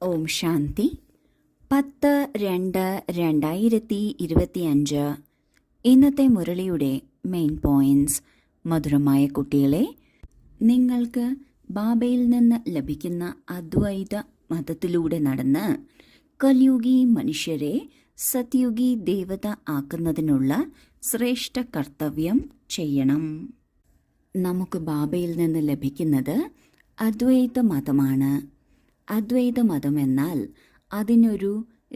ഓം ശാന്തി. 10/2/2025 ഇന്നത്തെ മുരളിയുടെ main points. മധുരമായ കുട്ടികളെ, നിങ്ങൾക്ക് ബാബയിൽ നിന്ന് ലഭിക്കുന്ന അദ്വൈത മതത്തിലൂടെ നടന്ന് കലിയുഗി മനുഷ്യരെ സത്യുഗി ദേവത ആക്കുന്നതിനുള്ള ശ്രേഷ്ഠ കർത്തവ്യം ചെയ്യണം. നമുക്ക് ബാബയിൽ നിന്ന് ലഭിക്കുന്നത് അദ്വൈത മതമാണ്. അദ്വൈത മതം എന്നാൽ അതിനൊരു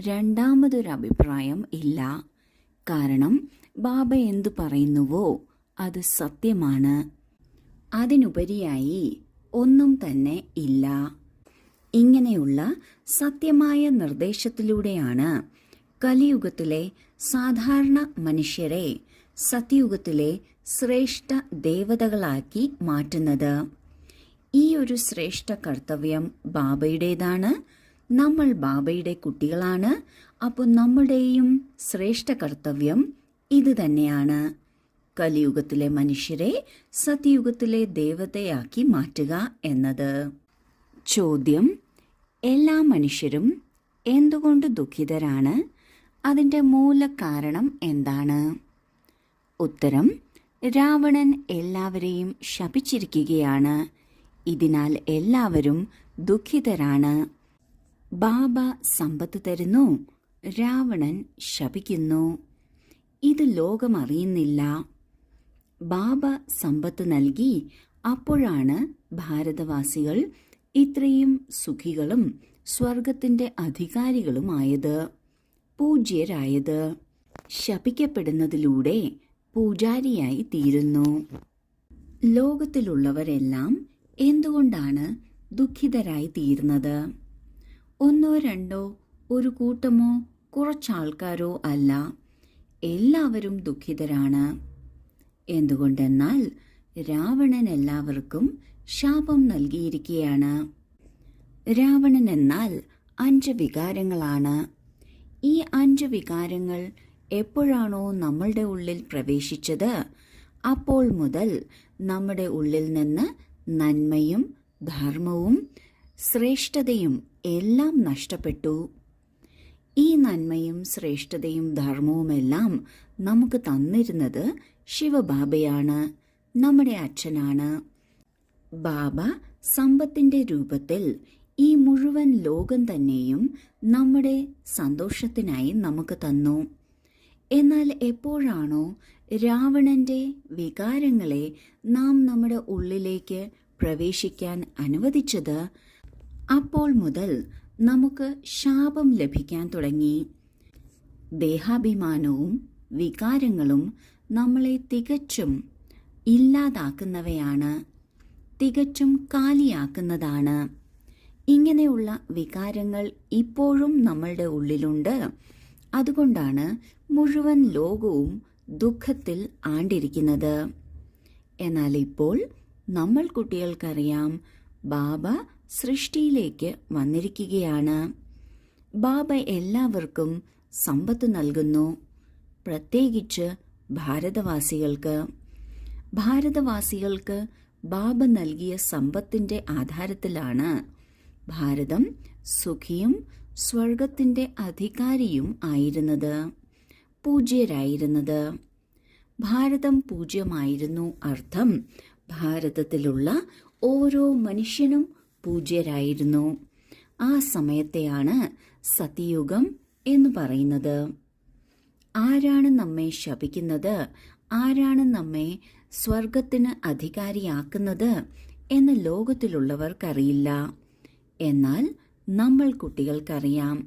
രണ്ടാമതൊരു അഭിപ്രായം ഇല്ല. കാരണം ബാബ എന്തു പറയുന്നുവോ അത് സത്യമാണ്. അതിനുപരിയായി ഒന്നും തന്നെ ഇല്ല. ഇങ്ങനെയുള്ള സത്യമായ നിർദ്ദേശത്തിലൂടെയാണ് കലിയുഗത്തിലെ സാധാരണ മനുഷ്യരെ സത്യുഗത്തിലെ ശ്രേഷ്ഠ ദേവതകളാക്കി മാറ്റുന്നത്. ഈ ഒരു ശ്രേഷ്ഠ കർത്തവ്യം ബാബയുടേതാണ്. നമ്മൾ ബാബയുടെ കുട്ടികളാണ്. അപ്പോൾ നമ്മുടെയും ശ്രേഷ്ഠ കർത്തവ്യം ഇത് തന്നെയാണ്. കലിയുഗത്തിലെ മനുഷ്യരെ സത്യുഗത്തിലെ ദേവതയാക്കി മാറ്റുക എന്നത്. ചോദ്യം: എല്ലാ മനുഷ്യരും എന്തുകൊണ്ട് ദുഃഖിതരാണ്? അതിൻ്റെ മൂലകാരണം എന്താണ്? ഉത്തരം: രാവണൻ എല്ലാവരെയും ശപിച്ചിരിക്കുകയാണ്. ഇതിനാൽ എല്ലാവരും ദുഃഖിതരാണ്. ബാബ സമ്പത്ത് തരുന്നു, രാവണൻ ശപിക്കുന്നു. ഇത് ലോകം അറിയുന്നില്ല. ബാബ സമ്പത്ത് നൽകി. അപ്പോഴാണ് ഭാരതവാസികൾ ഇത്രയും സുഖികളും സ്വർഗത്തിന്റെ അധികാരികളുമായത്, പൂജ്യരായത്. ശപിക്കപ്പെടുന്നതിലൂടെ പൂജാരിയായി തീരുന്നു. ലോകത്തിലുള്ളവരെല്ലാം എന്തുകൊണ്ടാണ് ദുഃഖിതരായി തീരുന്നത്? ഒന്നോ രണ്ടോ, ഒരു കൂട്ടമോ കുറച്ചാൾക്കാരോ അല്ല, എല്ലാവരും ദുഃഖിതരാണ്. എന്തുകൊണ്ടെന്നാൽ രാവണൻ എല്ലാവർക്കും ശാപം നൽകിയിരിക്കുകയാണ്. രാവണൻ എന്നാൽ 5 വികാരങ്ങളാണ്. ഈ 5 വികാരങ്ങൾ എപ്പോഴാണോ നമ്മളുടെ ഉള്ളിൽ പ്രവേശിച്ചത്, അപ്പോൾ മുതൽ നമ്മുടെ ഉള്ളിൽ നിന്ന് നന്മയും ധർമ്മവും ശ്രേഷ്ഠതയും എല്ലാം നഷ്ടപ്പെട്ടു. ഈ നന്മയും ശ്രേഷ്ഠതയും ധർമ്മവുമെല്ലാം നമുക്ക് തന്നിരുന്നത് ശിവബാബയാണ്, നമ്മുടെ അച്ഛനാണ്. ബാബ സമ്പത്തിന്റെ രൂപത്തിൽ ഈ മുഴുവൻ ലോകം തന്നെയും നമ്മുടെ സന്തോഷത്തിനായി നമുക്ക് തന്നു. എന്നാൽ എപ്പോഴാണോ രാവണന്റെ വികാരങ്ങളെ നാം നമ്മുടെ ഉള്ളിലേക്ക് പ്രവേശിക്കാൻ അനുവദിച്ചത്, അപ്പോൾ മുതൽ നമുക്ക് ശാപം ലഭിക്കാൻ തുടങ്ങി. ദേഹാഭിമാനവും വികാരങ്ങളും നമ്മളെ തികച്ചും ഇല്ലാതാക്കുന്നവയാണ്, തികച്ചും കാലിയാക്കുന്നതാണ്. ഇങ്ങനെയുള്ള വികാരങ്ങൾ ഇപ്പോഴും നമ്മളുടെ ഉള്ളിലുണ്ട്. അതുകൊണ്ടാണ് മുഴുവൻ ലോകവും ദുഃഖത്തിൽ ആണ്ടിരിക്കുന്നത്. എന്നാൽ ഇപ്പോൾ നമ്മൾ കുട്ടികൾക്കറിയാം, ബാബ സൃഷ്ടിയിലേക്ക് വന്നിരിക്കുകയാണ്. ബാബ എല്ലാവർക്കും സമ്പത്ത് നൽകുന്നു, പ്രത്യേകിച്ച് ഭാരതവാസികൾക്ക്. ഭാരതവാസികൾക്ക് ബാബ നൽകിയ സമ്പത്തിന്റെ ആധാരത്തിലാണ് ഭാരതം സുഖിയും സ്വർഗത്തിന്റെ അധികാരിയും ആയിരുന്നത്, പൂജ്യരായിരുന്നത്. ഭാരതം പൂജ്യമായിരുന്നു അർത്ഥം ഭാരതത്തിലുള്ള ഓരോ മനുഷ്യനും പൂജ്യരായിരുന്നു. ആ സമയത്തെയാണ് സത്യയുഗം എന്ന് പറയുന്നത്. ആരാണ് നമ്മെ ശപിക്കുന്നത്, ആരാണ് നമ്മെ സ്വർഗത്തിന് അധികാരിയാക്കുന്നത് എന്ന് ലോകത്തിലുള്ളവർക്കറിയില്ല. എന്നാൽ നമ്മൾ കുട്ടികൾക്കറിയാം.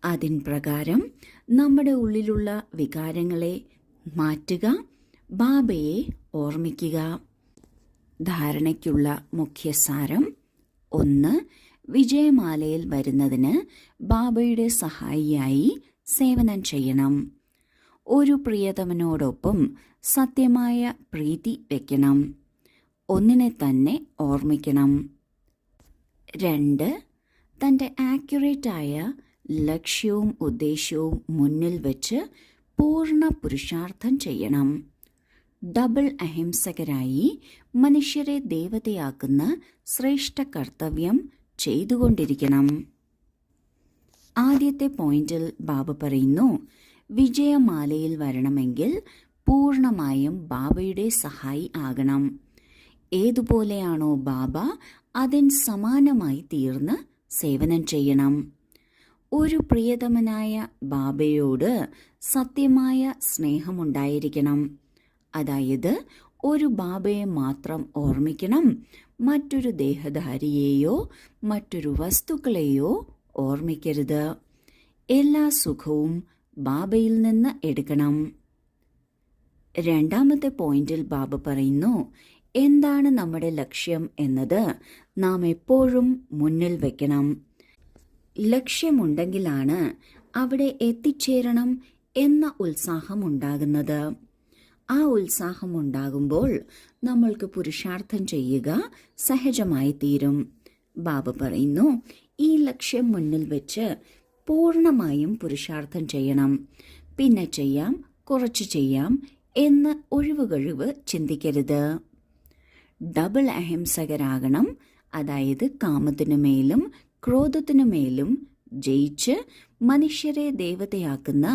അതിൻ പ്രകാരം നമ്മുടെ ഉള്ളിലുള്ള വികാരങ്ങളെ മാറ്റുക, ബാബയെ ഓർമ്മിക്കുക. ധാരണയ്ക്കുള്ള മുഖ്യസാരം: 1. വിജയമാലയിൽ വരുന്നതിന് ബാബയുടെ സഹായിയായി സേവനം ചെയ്യണം. ഒരു പ്രിയതമനോടൊപ്പം സത്യമായ പ്രീതി വയ്ക്കണം. ഒന്നിനെ തന്നെ ഓർമ്മിക്കണം. 2. തൻ്റെ ആക്യുറേറ്റായ ലക്ഷ്യവും ഉദ്ദേശവും മുന്നിൽ വെച്ച് പൂർണ്ണ പുരുഷാർത്ഥം ചെയ്യണം. ഡബിൾ അഹിംസകരായി മനുഷ്യരെ ദേവതയാക്കുന്ന ശ്രേഷ്ഠ കർത്തവ്യം ചെയ്തുകൊണ്ടിരിക്കണം. ആദ്യത്തെ പോയിന്റിൽ ബാബ പറയുന്നു, വിജയമാലയിൽ വരണമെങ്കിൽ പൂർണ്ണമായും ബാബയുടെ സഹായി ആകണം. ഏതുപോലെയാണോ ബാബ, അതിന് സമാനമായി തീർന്ന് സേവനം ചെയ്യണം. ഒരു പ്രിയതമനായ ബാബയോട് സത്യമായ സ്നേഹമുണ്ടായിരിക്കണം. അതായത് ഒരു ബാബയെ മാത്രം ഓർമ്മിക്കണം, മറ്റൊരു ദേഹധാരിയെയോ മറ്റൊരു വസ്തുക്കളെയോ ഓർമ്മിക്കരുത്. എല്ലാ സുഖവും ബാബയിൽ നിന്ന് എടുക്കണം. രണ്ടാമത്തെ പോയിന്റിൽ ബാബ പറയുന്നു, എന്താണ് നമ്മുടെ ലക്ഷ്യം എന്നത് നാം എപ്പോഴും മുന്നിൽ വെക്കണം. ലക്ഷ്യമുണ്ടെങ്കിലാണ് അവിടെ എത്തിച്ചേരണം എന്ന ഉത്സാഹമുണ്ടാകുന്നത്. ആ ഉത്സാഹമുണ്ടാകുമ്പോൾ നമ്മൾക്ക് പുരുഷാർത്ഥം ചെയ്യുക സഹജമായി തീരും. ബാബ പറയുന്നു, ഈ ലക്ഷ്യം മുന്നിൽ വെച്ച് പൂർണ്ണമായും പുരുഷാർത്ഥം ചെയ്യണം. പിന്നെ ചെയ്യാം, കുറച്ച് ചെയ്യാം എന്ന് ഒഴിവുകഴിവ് ചിന്തിക്കരുത്. ഡബിൾ അഹിംസകരാകണം. അതായത് കാമത്തിനു മേലും ക്രോധത്തിനു മേലും ജയിച്ച് മനുഷ്യരെ ദേവതയാക്കുന്ന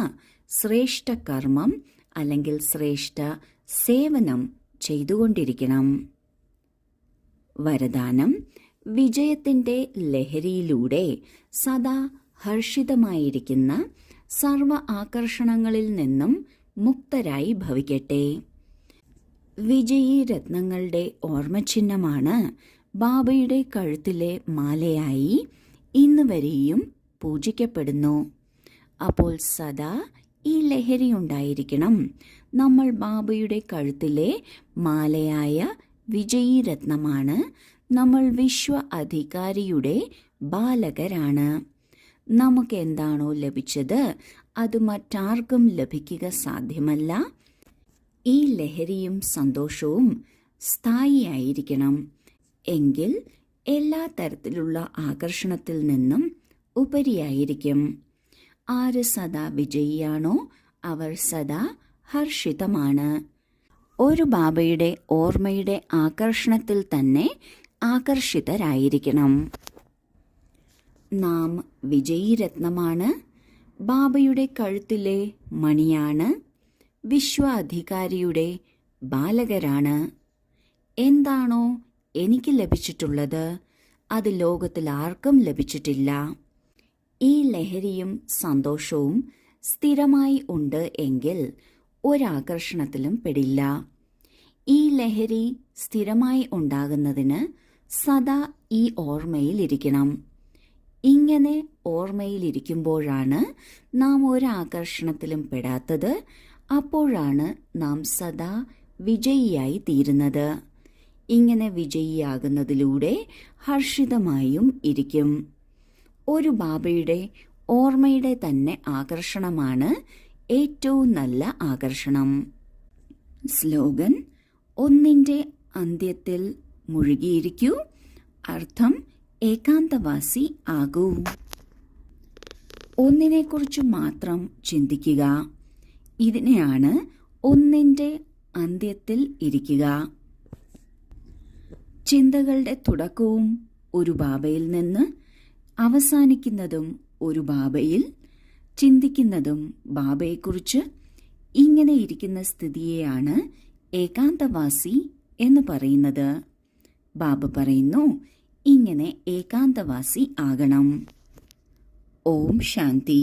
ശ്രേഷ്ഠ കർമ്മം അല്ലെങ്കിൽ ശ്രേഷ്ഠ സേവനം ചെയ്തുകൊണ്ടിരിക്കണം. വരദാനം: വിജയത്തിന്റെ ലഹരിയിലൂടെ സദാ ഹർഷിതമായിരിക്കുന്ന സർവ ആകർഷണങ്ങളിൽ നിന്നും മുക്തരായി ഭവിക്കട്ടെ. വിജയീ രത്നങ്ങളുടെ ഓർമ്മചിഹ്നമാണ് ബാബയുടെ കഴുത്തിലെ മാലയായി ഇന്ന് വരെയും പൂജിക്കപ്പെടുന്നു. അപ്പോൾ സദാ ഈ ലഹരി ഉണ്ടായിരിക്കണം. നമ്മൾ ബാബയുടെ കഴുത്തിലെ മാലയായ വിജയീ രത്നമാണ്. നമ്മൾ വിശ്വ അധികാരിയുടെ ബാലകരാണ്. നമുക്ക് എന്താണോ ലഭിച്ചത് അത് മറ്റാർക്കും ലഭിക്കുക സാധ്യമല്ല. ഈ ലഹരിയും സന്തോഷവും സ്ഥായിയായിരിക്കണം. എങ്കിൽ എല്ലാ തരത്തിലുള്ള ആകർഷണത്തിൽ നിന്നും ഉപരിയായിരിക്കും. ആര് സദാ വിജയിയാണോ അവർ സദാ ഹർഷിതമാണ്. ഒരു ബാബയുടെ ഓർമ്മയുടെ ആകർഷണത്തിൽ തന്നെ ആകർഷിതരായിരിക്കണം. നാം വിജയീരത്നമാണ്. ബാബയുടെ കഴുത്തിലെ മണിയാണ്. വിശ്വ അധികാരിയുടെ ബാലകരാണ്. എന്താണോ എനിക്ക് ലഭിച്ചിട്ടുള്ളത് അത് ലോകത്തിൽ ആർക്കും ലഭിച്ചിട്ടില്ല. ഈ ലഹരിയും സന്തോഷവും സ്ഥിരമായി ഉണ്ട് എങ്കിൽ ഒരാകർഷണത്തിലും പെടില്ല. ഈ ലഹരി സ്ഥിരമായി ഉണ്ടാകുന്നതിന് സദാ ഈ ഓർമ്മയിലിരിക്കണം. ഇങ്ങനെ ഓർമ്മയിലിരിക്കുമ്പോഴാണ് നാം ഒരാകർഷണത്തിലും പെടാത്തത്. അപ്പോഴാണ് നാം സദാ വിജയിയായി തീരുന്നത്. ഇങ്ങനെ വിജയിയാകുന്നതിലൂടെ ഹർഷിതമായും ഇരിക്കും. ഒരു ബാബയുടെ ഓർമ്മയുടെ തന്നെ ആകർഷണമാണ് ഏറ്റവും നല്ല ആകർഷണം. സ്ലോഗൻ: ഒന്നിന്റെ അന്ത്യത്തിൽ മുഴുകിയിരിക്കൂ. അർത്ഥം: ഏകാന്തവാസി ആകൂ. ഒന്നിനെക്കുറിച്ച് മാത്രം ചിന്തിക്കുക. ഇതിനെയാണ് ഒന്നിന്റെ അന്ത്യത്തിൽ ഇരിക്കുക. ചിന്തകളുടെ തുടക്കവും ഒരു ബാബയിൽ നിന്ന്, അവസാനിക്കുന്നതും ഒരു ബാബയിൽ, ചിന്തിക്കുന്നതും ബാബയെക്കുറിച്ച്. ഇങ്ങനെ ഇരിക്കുന്ന സ്ഥിതിയെയാണ് ഏകാന്തവാസി എന്ന് പറയുന്നത്. ബാബ പറയുന്നു, ഇങ്ങനെ ഏകാന്തവാസി ആകണം. ഓം ശാന്തി.